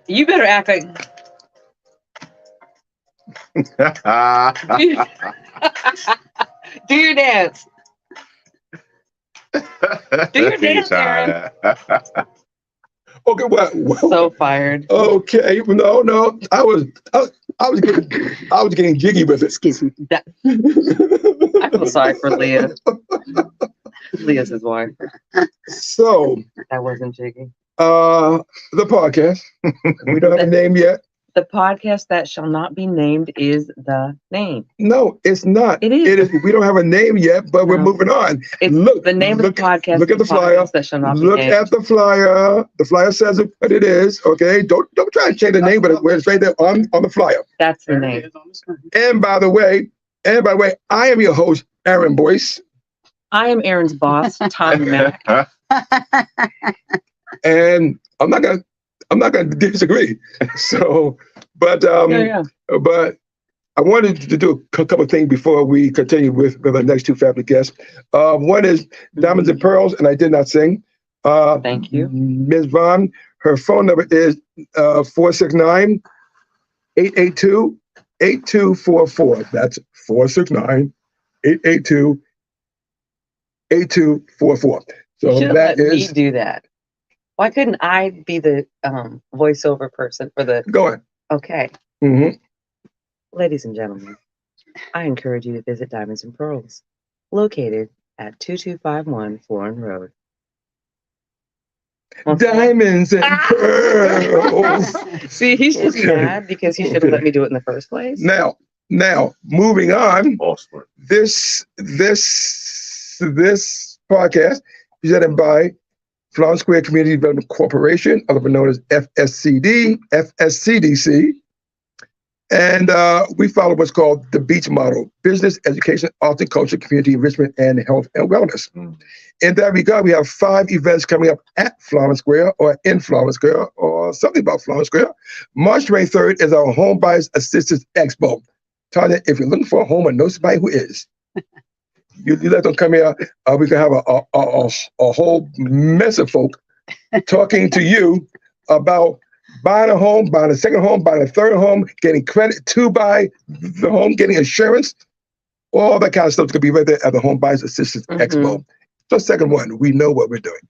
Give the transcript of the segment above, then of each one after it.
You better act like. Do your dance. Do your dance, Aaron. Okay, well, So fired. okay, no, I was getting jiggy with it. Excuse me. I feel sorry for Leah. Leah's his wife. So, That wasn't jiggy. the podcast. We don't have a name yet. The podcast that shall not be named is the name. No, it's not. It is. We don't have a name yet, but we're No. moving on. It's the name of the podcast. Look at the flyer. That shall not Look be named. at the flyer. The flyer says what it is. Okay, don't try to change the name, but it's right there on the flyer. That's the name. And by the way, I am your host, Aaron Boyce, I am Aaron's boss, Tom Mack. and I'm not gonna disagree. So, but but I wanted to do a couple of things before we continue with our next two fabulous guests. One is Diamonds and Pearls, and I did not sing. Thank you. Ms. Vaughn, her phone number is 469-882-8244. That's 469-882-8244. So You should that let me is do that. Why couldn't I be the voiceover person for the? going. Okay, Mm-hmm. ladies and gentlemen, I encourage you to visit Diamonds and Pearls, located at 2251 Florin Road. Diamonds and pearls. See, he's just Okay. mad because he should have let me do it in the first place. Now, moving on. This podcast presented by Flower Square Community Development Corporation, otherwise known as FSCDC. And we follow what's called the BEACH model: business, education, art and culture, community enrichment, and health and wellness. In that regard, we have 5 events coming up at Flower Square or in Flower Square or something about Flower Square. March 23rd is our Home Buyers Assistance Expo. Tanya, if you're looking for a home and know somebody who is, you let them come here. We can have a whole mess of folk talking to you about buying a home, buying a second home, buying a third home, getting credit to buy the home, getting insurance, all that kind of stuff is going to be right there at the Home Buyers Assistance Expo. So second one, we know what we're doing.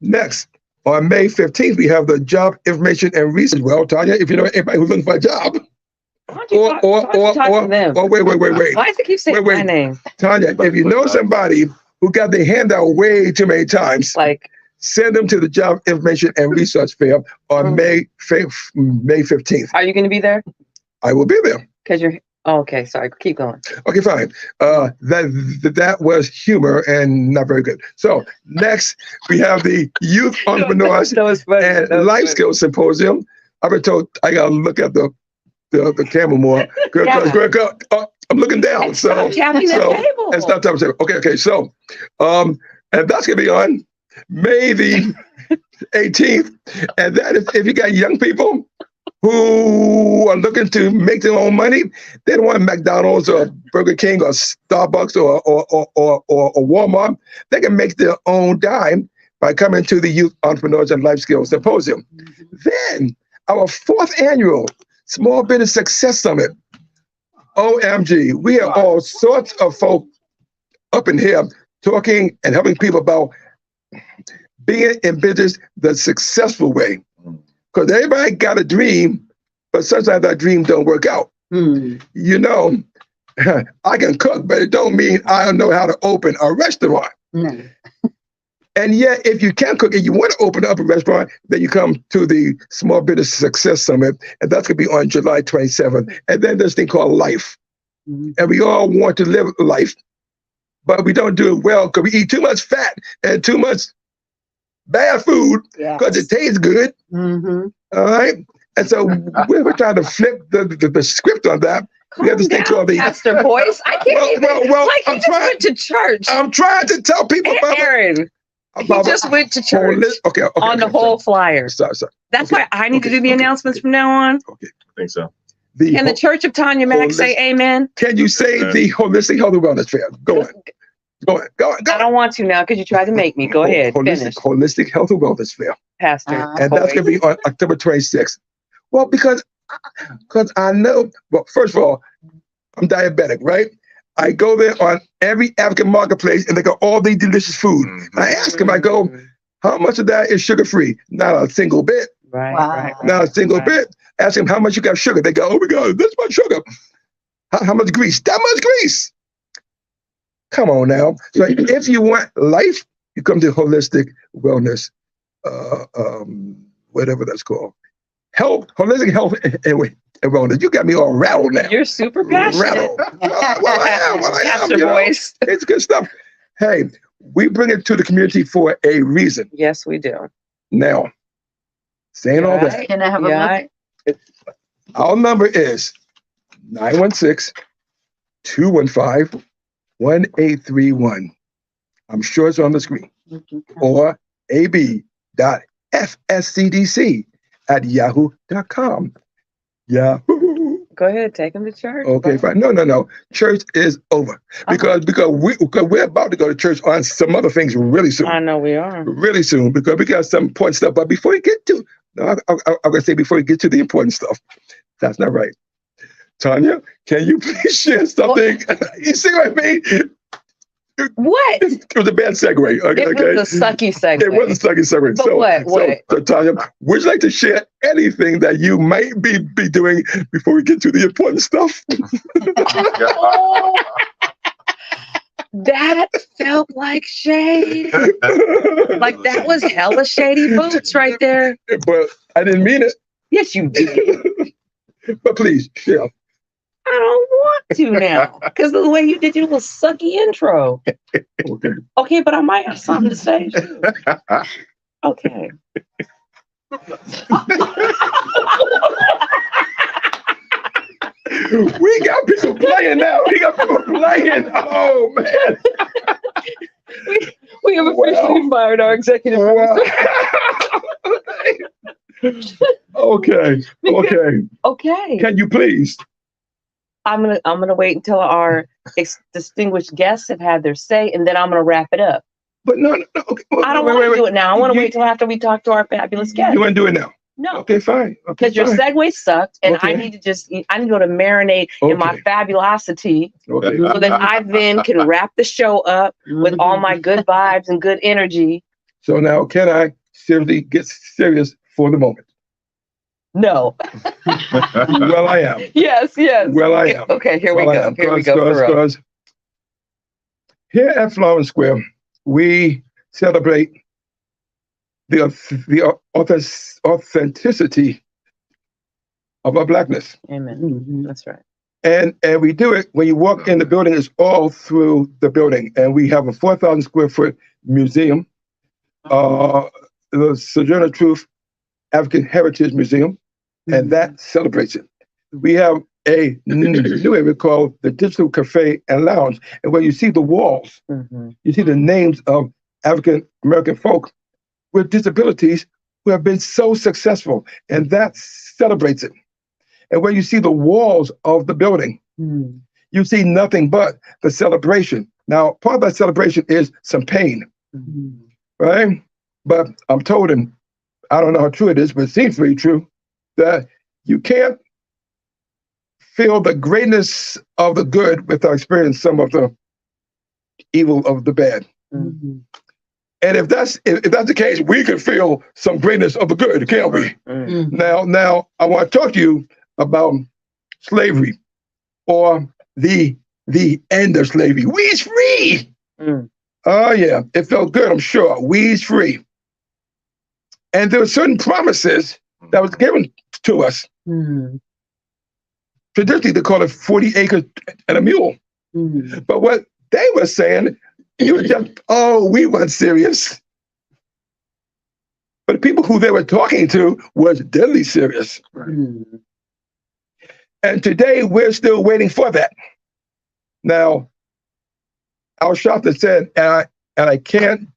Next, on May 15th, we have the Job Information and Research. Well, Tanya, if you know anybody who's looking for a job, Why don't you talk to them? wait. Why does he keep saying Wait. my name? Tanya, if you know somebody who got their hand out way too many times, Like, send them to the Job Information and Research Fair on May 15th. are you going to be there? I will be there. Because you're. Oh, okay, sorry. Keep going. Okay, fine. That was humor and not very good. So next, we have the Youth Entrepreneurs That was funny. and That was Life funny. Skills Symposium. I've been told I gotta look at the camera more. Yeah. I'm looking down. And stop tapping the table. And stop tapping the table. Okay. So, and that's gonna be on May the 18th. And that is if you got young people who are looking to make their own money, they don't want McDonald's or Burger King or Starbucks or Walmart. They can make their own dime by coming to the Youth Entrepreneurs and Life Skills Symposium. Then our 4th annual Small Business Success Summit. OMG, we have all sorts of folk up in here talking and helping people about being in business the successful way. Because everybody got a dream, but sometimes that dream don't work out. You know, I can cook, but it don't mean I don't know how to open a restaurant. No. And yet, if you can cook and you want to open up a restaurant, then you come to the Small Business Success Summit, and that's going to be on July 27th. And then there's this thing called life. And we all want to live life, but we don't do it well because we eat too much fat and too much bad food because it tastes good. All right. And so we're trying to flip the script on that. We have this thing called the Pastor Boyce. I can't even. well, like I'm he just trying- went to church. I'm trying to tell people about Aaron, he just went to church Okay, on the whole flyer. Sorry. That's why I need to do the announcements from now on. Okay. I think so. Can the Church of Tanya Mack say amen? Can you say the Holistic Health and Wellness Fair? Go on. I don't want to now because you tried to make me. Go ahead, finish. Holistic Health and Wellness Fair. Pastor. And that's going to be on October 26th. Well, because I know, well, first of all, I'm diabetic, right? I go there on every African marketplace and they got all these delicious food. I ask them, I go, how much of that is sugar-free? Not a single bit. Right. Not a single bit. Ask them how much you got sugar. They go, oh my God, this much sugar. How much grease? That much grease. Come on now. So if you want life, you come to holistic wellness, whatever that's called. Holistic health and wellness. You got me all rattled now. You're super passionate. Rattled. Well, I am. Pastor Boyce. It's good stuff. Hey, we bring it to the community for a reason. Yes, we do. Now, saying all that, Can I have a look? our number is 916-215-1831. I'm sure it's on the screen. Or ab.fscdc@yahoo.com. Yahoo. Go ahead, take them to church. Okay, fine. No. Church is over because we're about to go to church on some other things really soon. I know we are. Really soon because we got some important stuff. But before you get to, I'm gonna say before you get to the important stuff, that's not right. Tanya, can you please share something? You see what I mean? What? It was a bad segue. Okay, it was a sucky segue. It was a sucky segue. But what? So, Tanya, would you like to share anything that you might be doing before we get to the important stuff? Oh, that felt like shade. Like that was hella shady boots right there. But I didn't mean it. Yes, you did. But please, share. I don't want to now because of the way you did your little sucky intro. Okay, but I might have something to say. Okay. We got people playing now. We got people playing. Oh man. We have officially fired our executive producer. Okay. Okay. Can you please? I'm gonna wait until our distinguished guests have had their say, and then I'm gonna wrap it up. But no. Okay. I don't want to do it now. I want to wait till after we talk to our fabulous guests. You want to do it now? No. Okay, fine. Because your segue sucked, and I need to go to marinate in my fabulosity, so that I then can wrap the show up with all my good vibes and good energy. So now, can I seriously get serious for the moment? No. Well, I am. Yes. Well, I am. Okay, here we go. Because here at Florence Square, we celebrate the authenticity of our Blackness. Amen. Mm-hmm. That's right. And we do it when you walk in the building. It's all through the building, and we have a 4,000 square foot museum, the Sojourner Truth African Heritage Museum, and that celebrates it. We have a new area called the Digital Cafe and Lounge, and where you see the walls, you see the names of African American folk with disabilities who have been so successful, and that celebrates it. And when you see the walls of the building, you see nothing but the celebration. Now, part of that celebration is some pain, right? But I'm told, and I don't know how true it is, but it seems to be true, that you can't feel the greatness of the good without experiencing some of the evil of the bad. And if that's the case, we can feel some greatness of the good, can't we? Now, I want to talk to you about slavery, or the end of slavery. We's free. Oh yeah, it felt good, I'm sure. We's free. And there were certain promises that was given to us. Traditionally, they call it 40 acres and a mule. But what they were saying, you were just, we weren't serious. But the people who they were talking to was deadly serious. And today, we're still waiting for that. Now, our shopper said, and I can't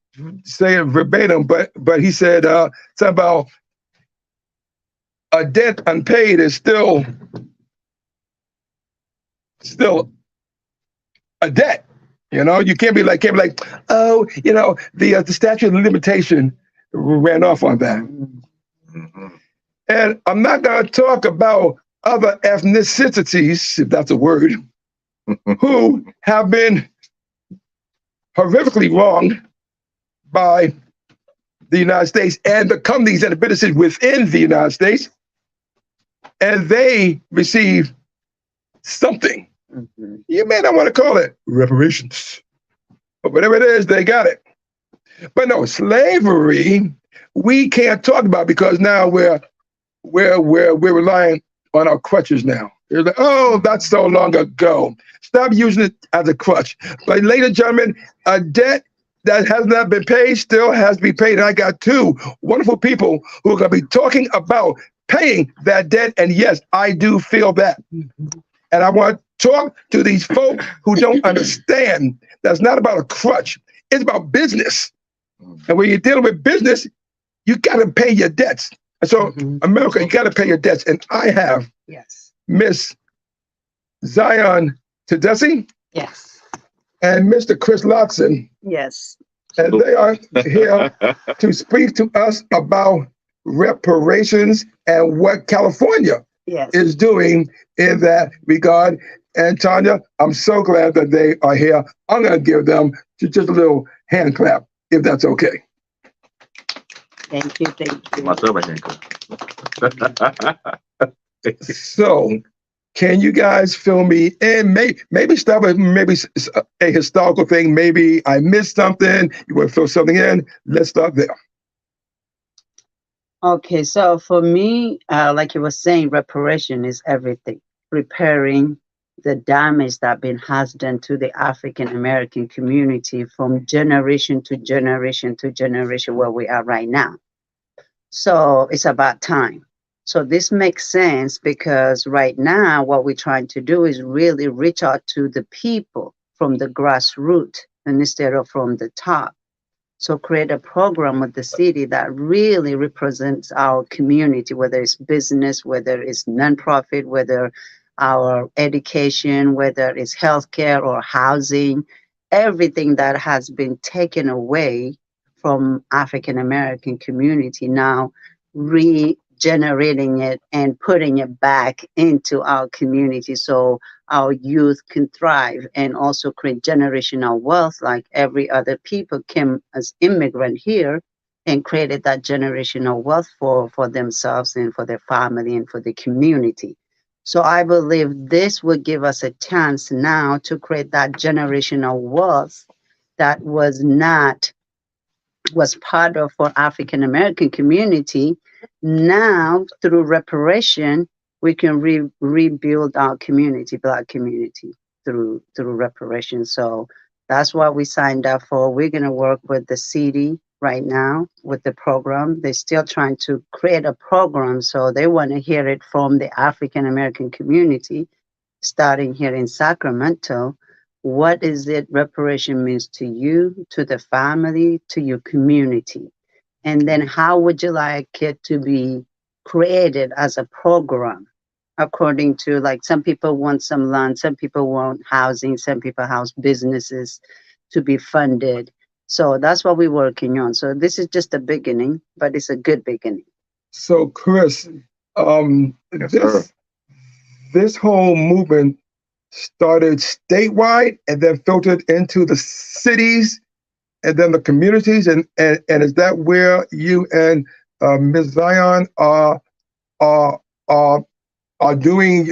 say it verbatim, but he said something about a debt unpaid is still a debt. You know, you can't be like, the statute of limitation ran off on that. And I'm not going to talk about other ethnicities, if that's a word, who have been horrifically wronged by the United States and the companies and the businesses within the United States, and they receive something. You may not want to call it reparations, but whatever it is, they got it. But no, slavery, we can't talk about because now we're relying on our crutches now. You're like, oh, that's so long ago. Stop using it as a crutch. But ladies and gentlemen, a debt that has not been paid still has to be paid. And I got two wonderful people who are going to be talking about paying that debt. And yes, I do feel that. And I want to talk to these folks who don't understand that's not about a crutch. It's about business. And when you're dealing with business, you got to pay your debts. And so, America, you got to pay your debts. And I have Miss Zion Tedeschi. Yes. And Mr. Chris Lotson. Yes. And they are here to speak to us about reparations and what California is doing in that regard. And Tanya, I'm so glad that they are here. I'm going to give them just a little hand clap, if that's okay. Thank you. Thank you. Myself, I think. So, can you guys fill me in? Maybe start with maybe a historical thing. Maybe I missed something. You want to fill something in? Let's start there. Okay, so for me, like you were saying, reparation is everything. Repairing the damage that has done to the African American community from generation to generation to generation where we are right now. So it's about time. So this makes sense because right now what we're trying to do is really reach out to the people from the grassroots instead of from the top. So create a program with the city that really represents our community, whether it's business, whether it's nonprofit, whether our education, whether it's healthcare or housing, everything that has been taken away from African American community now regenerating it and putting it back into our community so our youth can thrive and also create generational wealth like every other people came as immigrant here and created that generational wealth for themselves and for their family and for the community. So I believe this will give us a chance now to create that generational wealth that was part of our African American community. Now, through reparation, we can rebuild our community, Black community, through reparation. So that's what we signed up for. We're going to work with the city right now with the program. They're still trying to create a program, so they want to hear it from the African American community, starting here in Sacramento. What is it reparation means to you, to the family, to your community? And then how would you like it to be created as a program according to, like, some people want some land, some people want housing, some people house businesses to be funded. So that's what we're working on. So this is just a beginning, but it's a good beginning. So Chris, this whole movement started statewide and then filtered into the cities and then the communities, and is that where you and Ms. Zion are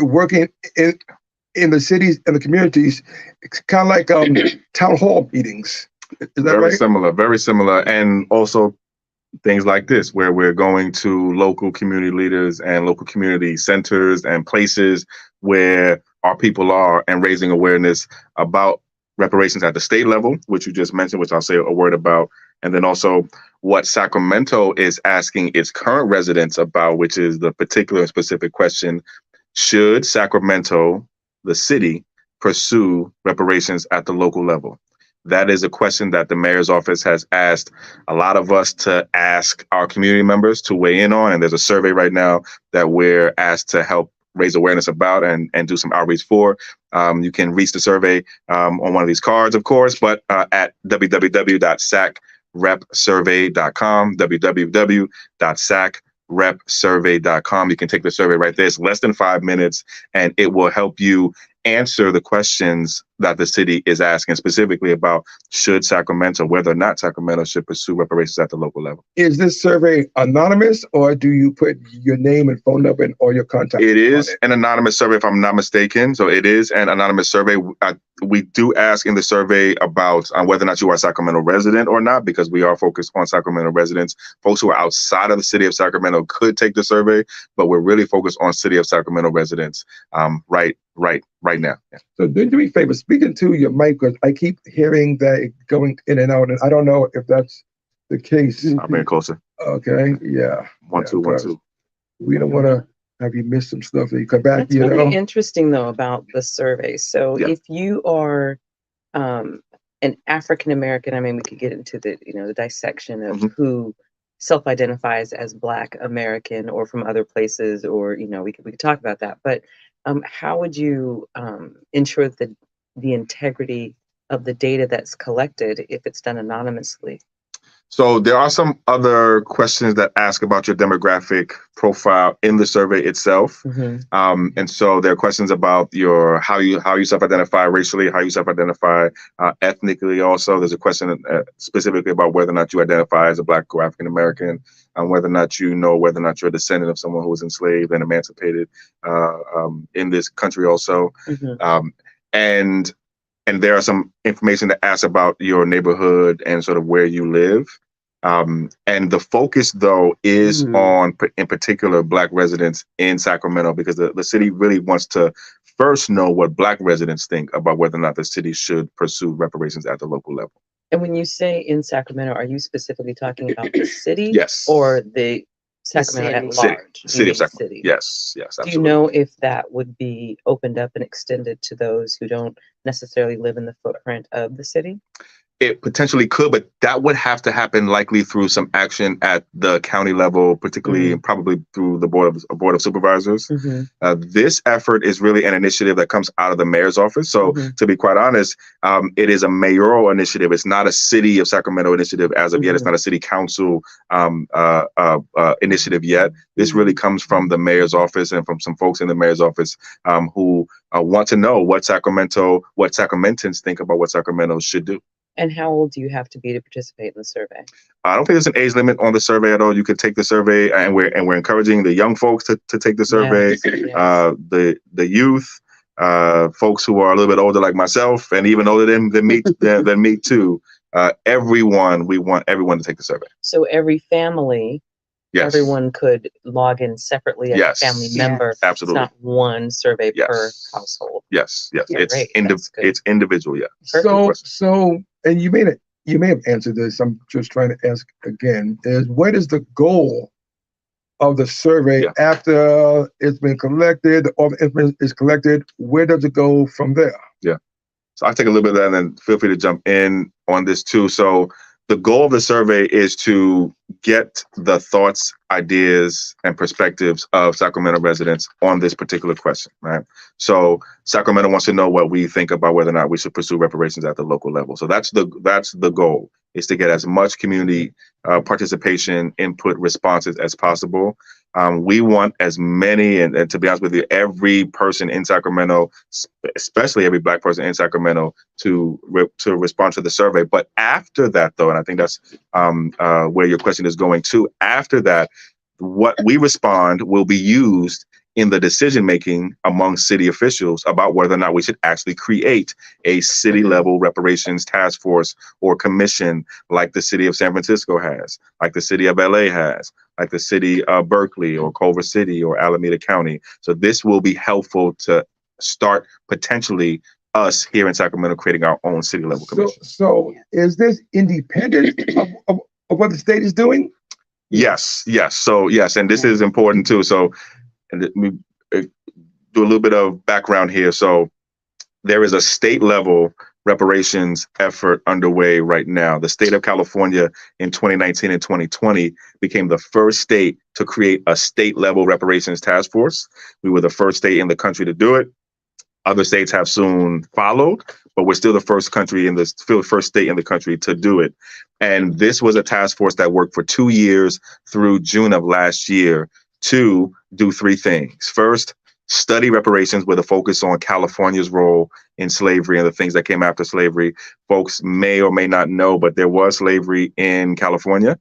working in the cities and the communities? It's kind of like town hall meetings. Is that very right? Very similar, and also things like this where we're going to local community leaders and local community centers and places where our people are and raising awareness about reparations at the state level, which you just mentioned, which I'll say a word about, and then also what Sacramento is asking its current residents about, which is the particular and specific question: should Sacramento, the city, pursue reparations at the local level? That is a question that the mayor's office has asked a lot of us to ask our community members to weigh in on. And there's a survey right now that we're asked to help raise awareness about and do some outreach for. You can reach the survey on one of these cards, of course, but at www.sacrepsurvey.com, www.sacrepsurvey.com. repsurvey.com. You can take the survey right there. It's less than 5 minutes, and it will help you answer the questions that the city is asking, specifically about whether or not Sacramento should pursue reparations at the local level. Is this survey anonymous, or do you put your name and phone number and all your contact? It is an anonymous survey, if I'm not mistaken. So it is an anonymous survey. We do ask in the survey about whether or not you are a Sacramento resident or not, because we are focused on Sacramento residents. Folks who are outside of the city of Sacramento could take the survey, but we're really focused on city of Sacramento residents right now. Yeah. So do me a favor, speaking to your mic, because I keep hearing that going in and out, and I don't know if that's the case. I'll bring it closer. Okay, yeah. 1 2 1 2. We don't want to have you miss some stuff that you come back. That's really interesting though about the survey. So if you are an African American, I mean, we could get into the the dissection of who self-identifies as Black American or from other places, or we could talk about that. But how would you ensure that the integrity of the data that's collected if it's done anonymously? So there are some other questions that ask about your demographic profile in the survey itself. And so there are questions about how you self-identify racially, how you self-identify ethnically. Also, there's a question specifically about whether or not you identify as a Black or African American, and whether or not whether or not you're a descendant of someone who was enslaved and emancipated in this country also. And there are some information that asks about your neighborhood and sort of where you live. And the focus, though, is on, in particular, Black residents in Sacramento, because the city really wants to first know what Black residents think about whether or not the city should pursue reparations at the local level. And when you say in Sacramento, are you specifically talking about the city? Yes. Or the Sacramento at large? City of Sacramento. Yes, absolutely. Do you know if that would be opened up and extended to those who don't necessarily live in the footprint of the city? It potentially could, but that would have to happen likely through some action at the county level, particularly and probably through the board of supervisors. This effort is really an initiative that comes out of the mayor's office. So to be quite honest, it is a mayoral initiative. It's not a city of Sacramento initiative as of yet. It's not a city council initiative yet. This really comes from the mayor's office and from some folks in the mayor's office who want to know what Sacramentans think about what Sacramento should do. And how old do you have to be to participate in the survey? I don't think there's an age limit on the survey at all. You could take the survey, and we're encouraging the young folks to take the survey. The youth, folks who are a little bit older like myself, and even older than me too. We want everyone to take the survey. So every family, everyone could log in separately as a family member. Absolutely. It's not one survey per household. Yes. Yeah, It's individual. Yeah. So, and you may have answered this. I'm just trying to ask again: is what is the goal of the survey after it's been collected? All the information is collected. Where does it go from there? Yeah. So I'll take a little bit of that, and then feel free to jump in on this too. So the goal of the survey is to get the thoughts, ideas, and perspectives of Sacramento residents on this particular question, right? So Sacramento wants to know what we think about whether or not we should pursue reparations at the local level. So that's the goal, is to get as much community participation, input, responses as possible. We want as many, and to be honest with you, every person in Sacramento, especially every Black person in Sacramento, to respond to the survey. But after that, though, and I think that's where your question is going to, after that, what we respond will be used in the decision making among city officials about whether or not we should actually create a city level reparations task force or commission like the city of San Francisco has, like the city of LA has, like the city of Berkeley or Culver City or Alameda County. So this will be helpful to start potentially us here in Sacramento creating our own city level commission. So is this independent of what the state is doing? Yes. So yes, and this is important too. So, and let me do a little bit of background here. So there is a state level reparations effort underway right now. The state of California in 2019 and 2020 became the first state to create a state level reparations task force. We were the first state in the country to do it. Other states have soon followed, but we're still the first state in the country to do it. And this was a task force that worked for 2 years through June of last year to do 3 things. First, study reparations with a focus on California's role in slavery and the things that came after slavery. Folks may or may not know, but there was slavery in California.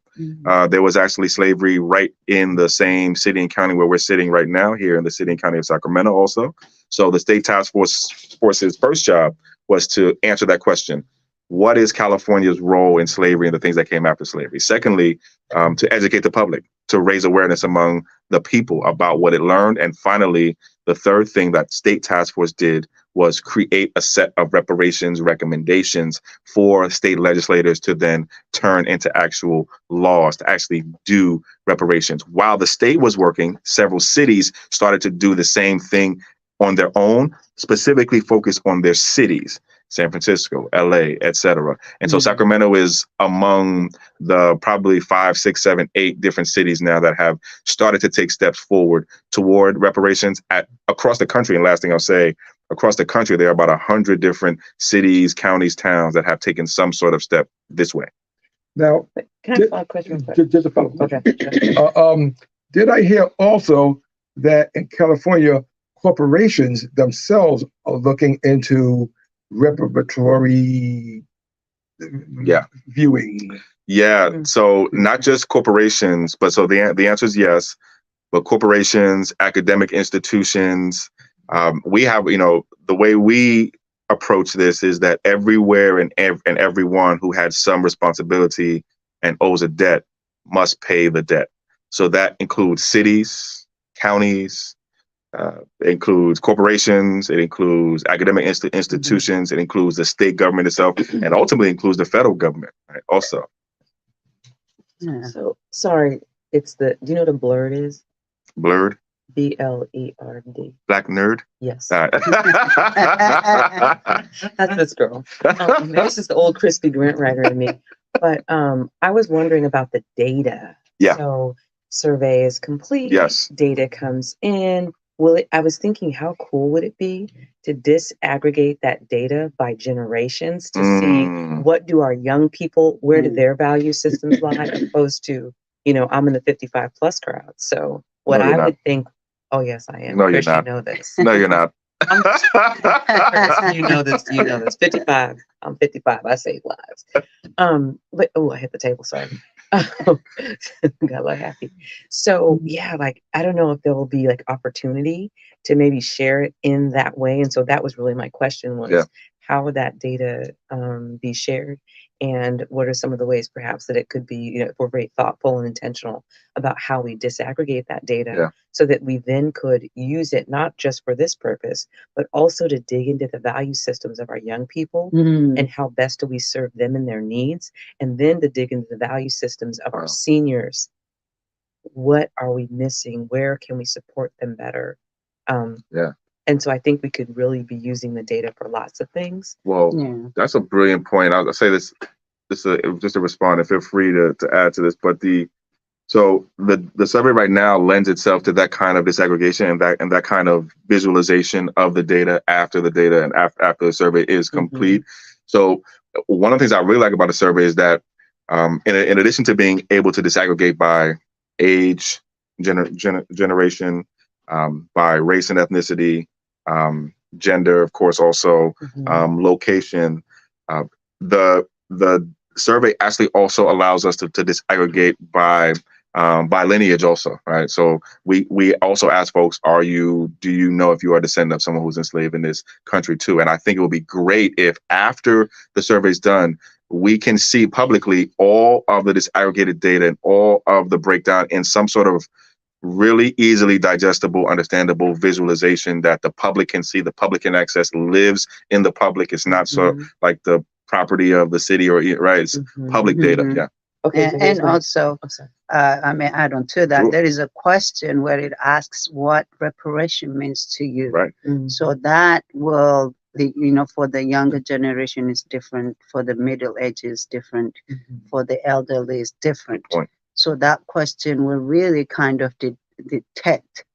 There was actually slavery right in the same city and county where we're sitting right now, here in the city and county of Sacramento also. So the state task force's first job was to answer that question. What is California's role in slavery and the things that came after slavery? Secondly, to educate the public, to raise awareness among the people about what it learned. And finally, the third thing that state task force did was create a set of reparations recommendations for state legislators to then turn into actual laws to actually do reparations. While the state was working, several cities started to do the same thing on their own, specifically focused on their cities. San Francisco, LA, etc. And so Sacramento is among the probably 5, 6, 7, 8 different cities now that have started to take steps forward toward reparations across the country. And last thing I'll say, across the country, there are about 100 different cities, counties, towns that have taken some sort of step this way. Now, can I follow a question? just a follow-up question. Okay. Did I hear also that in California, corporations themselves are looking into reparatory viewing? Yeah. So not just corporations, but so the answer is yes, but corporations, academic institutions, we have, the way we approach this is that everywhere and everyone who had some responsibility and owes a debt must pay the debt. So that includes cities, counties, it includes corporations, it includes academic institutions, it includes the state government itself, and ultimately includes the federal government, right? Also. Yeah. So sorry, do you know what a blurred is? Blurred? BLERD. Black nerd? Yes. Right. That's this girl. This is the old crispy grant writer in me. But I was wondering about the data. Yeah. So survey is complete. Yes. Data comes in. I was thinking, how cool would it be to disaggregate that data by generations to see what do our young people, where do their value systems lie, as opposed to, I'm in the 55 plus crowd. So what I would think, oh yes, I am. No, you're Chris, not. you know this. No, you're not. Chris, you know this. 55. I'm 55. I save lives. But I hit the table. Sorry. Got like happy. So yeah, I don't know if there will be opportunity to maybe share it in that way. And so that was really my question was, how would that data be shared? And what are some of the ways perhaps that it could be, if we're very thoughtful and intentional about how we disaggregate that data so that we then could use it not just for this purpose, but also to dig into the value systems of our young people and how best do we serve them and their needs, and then to dig into the value systems of our seniors. What are we missing? Where can we support them better? And so I think we could really be using the data for lots of things. Well, that's a brilliant point. I'll say this just to respond, and feel free to add to this. But the survey right now lends itself to that kind of disaggregation and that kind of visualization of the data after the data and after the survey is complete. So one of the things I really like about the survey is that in addition to being able to disaggregate by age, generation, by race and ethnicity, gender, of course, also location. The survey actually also allows us to disaggregate by lineage also, right? So we also ask folks, do you know if you are a descendant of someone who's enslaved in this country too? And I think it would be great if after the survey's done, we can see publicly all of the disaggregated data and all of the breakdown in some sort of really easily digestible, understandable visualization that the public can see, the public can access, lives in the public. It's not so like the property of the city it's public data. Yeah. Okay. And also, I may add on to that, there is a question where it asks what reparation means to you. Right. So that will, for the younger generation is different, for the middle age is different, for the elderly is different. So that question will really kind of detect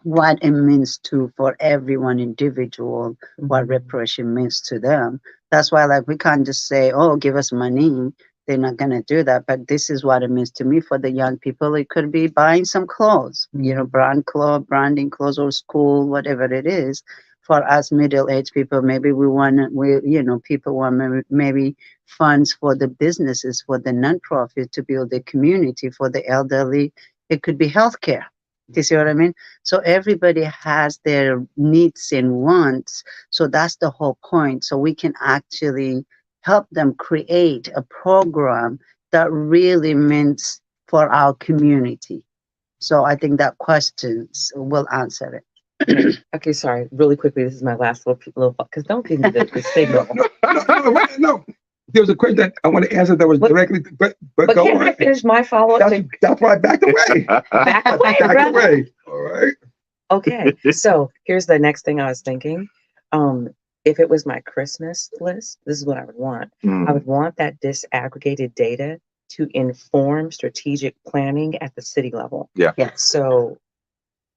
what it means to for everyone individual, what Mhm. reparation means to them. That's why like we can't just say, oh, give us money. They're not gonna do that. But this is what it means to me for the young people. It could be buying some clothes, branding clothes or school, whatever it is. For us middle-aged people, maybe people want maybe funds for the businesses, for the nonprofit to build a community for the elderly. It could be healthcare. Do you see what I mean? So everybody has their needs and wants. So that's the whole point. So we can actually help them create a program that really means for our community. So I think that questions will answer it. Okay, sorry. Really quickly, this is my last little because don't give me the signal. No. There was a question that I want to answer that was directly, but But go can't I on. finish my follow-up? That's why I backed away. Back away, Back brother. away. All right. Okay, so here's the next thing I was thinking. If it was my Christmas list, this is what I would want. I would want that disaggregated data to inform strategic planning at the city level. Yeah. Yes. So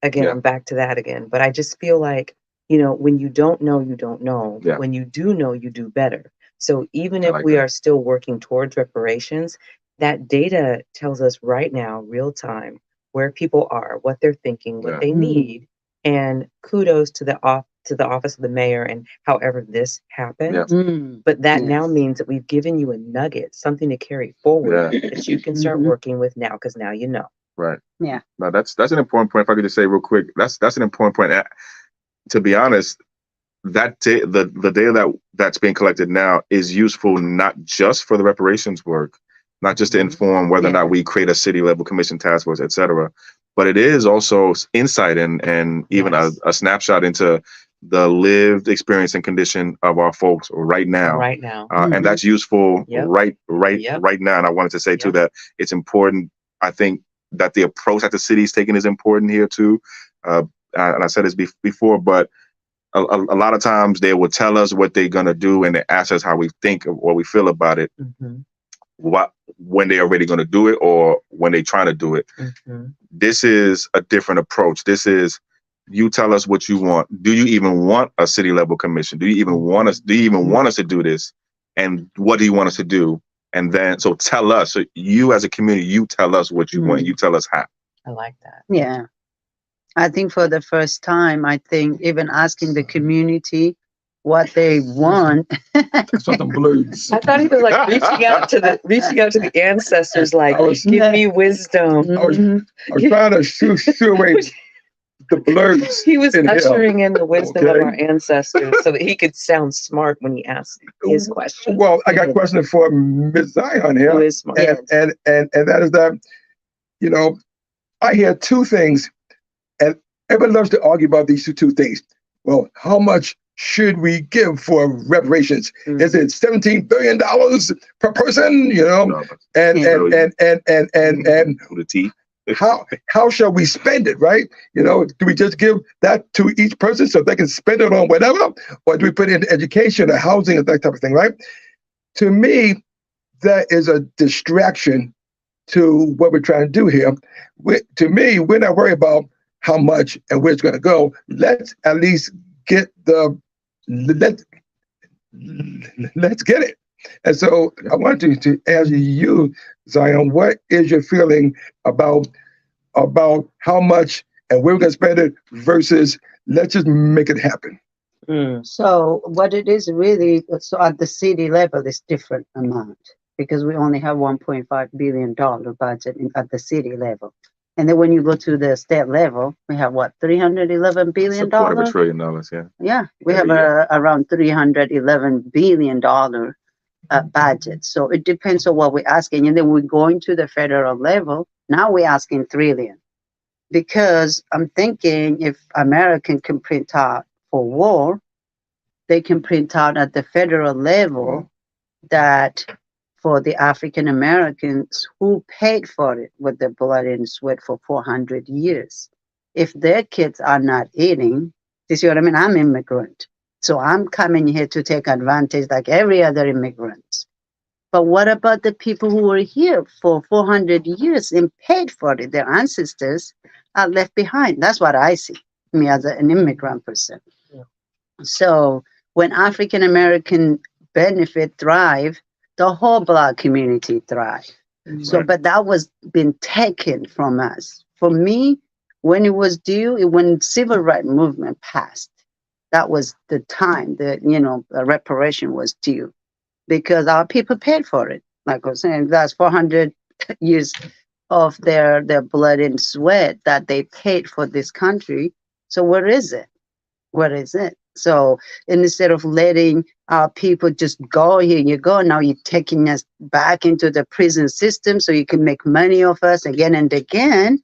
again, Yeah. I'm back to that again. But I just feel like, you know, when you don't know, you don't know. Yeah. When you do know, you do better. So even I if like we that. are still working towards reparations, that data tells us right now, real time, where people are, what they're thinking, what Yeah. they need. And kudos to the office of the mayor and however this happened. Yeah. Mm. But that now Yes. means that we've given you a nugget, something to carry forward Yeah. that you can start Mhm. working with now, because now you know. Right. Yeah. No, that's an important point. If I could just say real quick, that's an important point. To be honest, the data that's being collected now is useful not just for the reparations work, not just to Mhm. inform whether or Yeah. not we create a city level commission task force, et cetera, but it is also insight and even Yes. a snapshot into the lived experience and condition of our folks right now. Right now. Mhm. And that's useful Yep. right Yep. now. And I wanted to say too Yep. that it's important. I think that the approach that the city's taking is important here too. And I said this before, but a lot of times they will tell us what they're gonna do, and they ask us how we think or we feel about it. Mhm. When they're already gonna do it, or when they're trying to do it. Mhm. This is a different approach. This is, you tell us what you want. Do you even want a city level commission? Do you even want us? Do you even want us to do this? And what do you want us to do? And then, so tell us. So you as a community, you tell us what you want. And you tell us how. I like that. Yeah. I think for the first time, I think even asking the community what they want. That's what the blues. I thought he was like reaching out to the ancestors, like, give me wisdom. I was Mhm. trying to shoo away the blues. He was in hell. ushering in the wisdom of Okay. our ancestors so that he could sound smart when he asked his question. Well, I got a question for Ms. Zion Who here. is smart? And that is that, you know, I hear two things, and everybody loves to argue about these two things. Well, how much should we give for reparations? Is it $17 billion per person? You know, and With a T. how shall we spend it, right? You know, do we just give that to each person so they can spend it on whatever, or do we put it in education or housing or that type of thing, right? To me, that is a distraction to what we're trying to do here. To me, we're not worried about how much and where it's going to go. Let's at least get let's get it. And so I wanted to ask you, Zion, what is your feeling about how much and where we're going to spend it versus let's just make it happen? So what it is really, so at the city level, it's different amount because we only have $1.5 billion budget at the city level. And then when you go to the state level, we have what, $311 billion? $250 billion, yeah. Yeah, we have around $311 billion budget. So it depends on what we're asking. And then we're going to the federal level. Now we're asking trillion. Because I'm thinking if American can print out for war, they can print out at the federal level that for the African Americans who paid for it with their blood and sweat for 400 years. If their kids are not eating, you see what I mean? I'm immigrant. So I'm coming here to take advantage like every other immigrant. But what about the people who were here for 400 years and paid for it? Their ancestors are left behind. That's what I see. me as an immigrant person. Yeah. So when African American benefit thrive, the whole Black community thrive. So, Right. but that was been taken from us. For me, when it was due, when civil rights movement passed, that was the time that reparation was due, because our people paid for it. Like I was saying, that's 400 years of their blood and sweat that they paid for this country. So where is it? Where is it? So instead of letting our people just go, here you go, now you're taking us back into the prison system so you can make money off us again and again.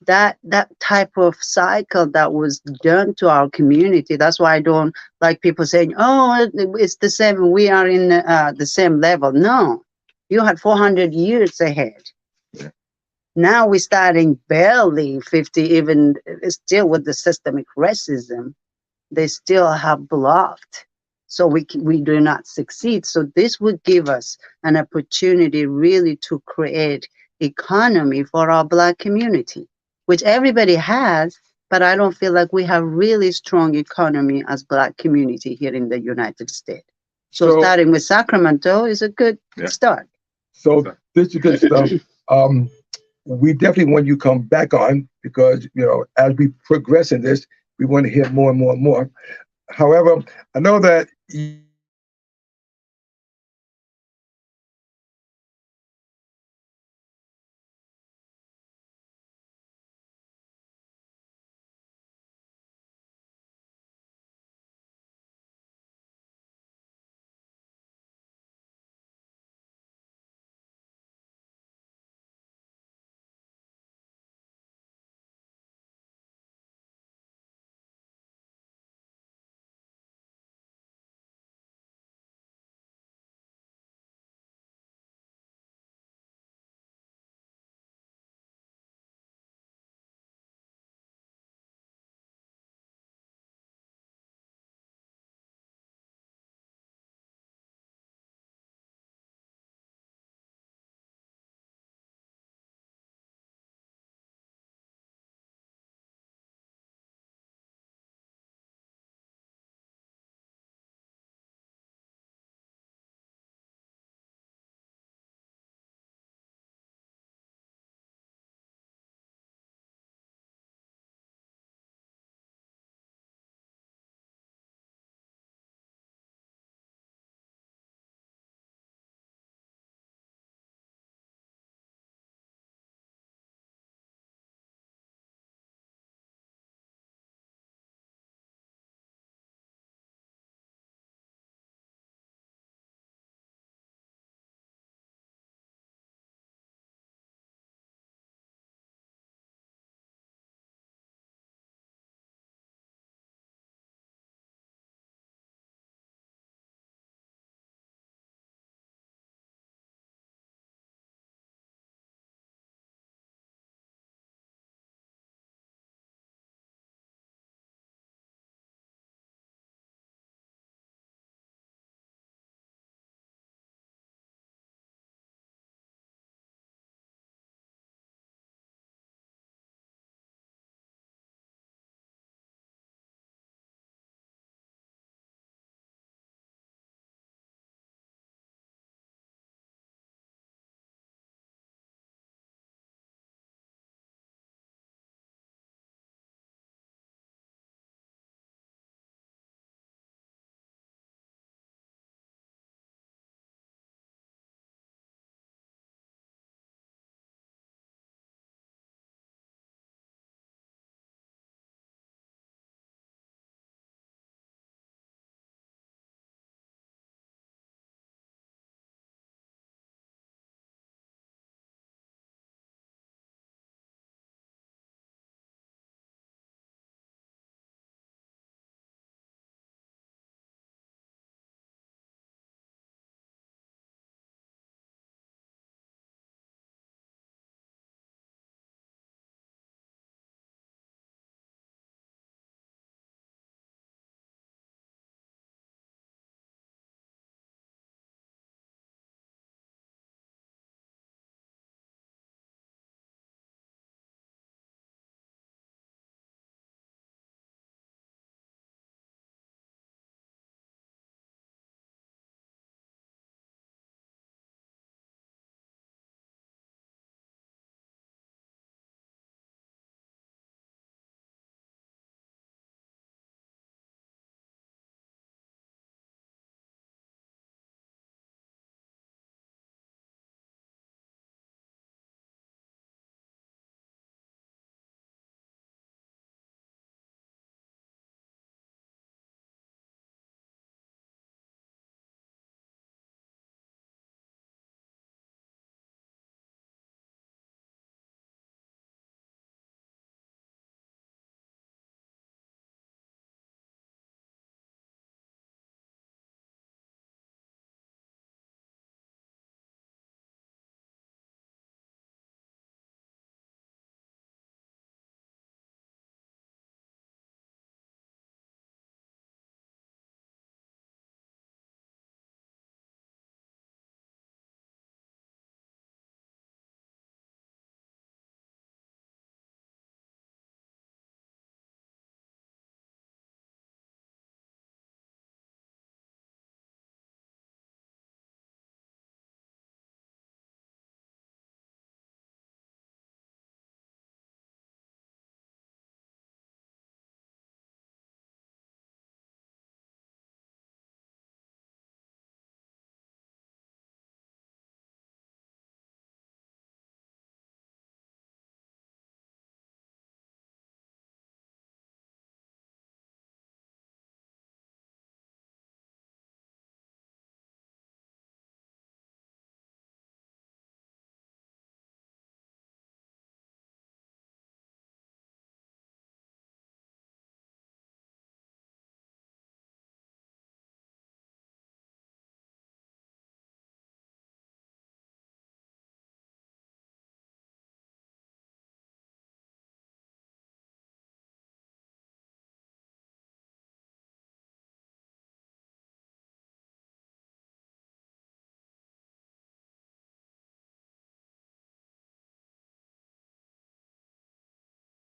That type of cycle that was done to our community. That's why I don't like people saying, "Oh, it's the same. We are in the same level." No, you had 400 years ahead. Yeah. Now we're starting barely 50, even still with the systemic racism. They still have blocked, so we do not succeed. So this would give us an opportunity really to create economy for our Black community, which everybody has, but I don't feel like we have really strong economy as Black community here in the United States. So starting with Sacramento is a good start. So this is good stuff. We definitely want you to come back on, because as we progress in this, we want to hear more and more and more. However, I know that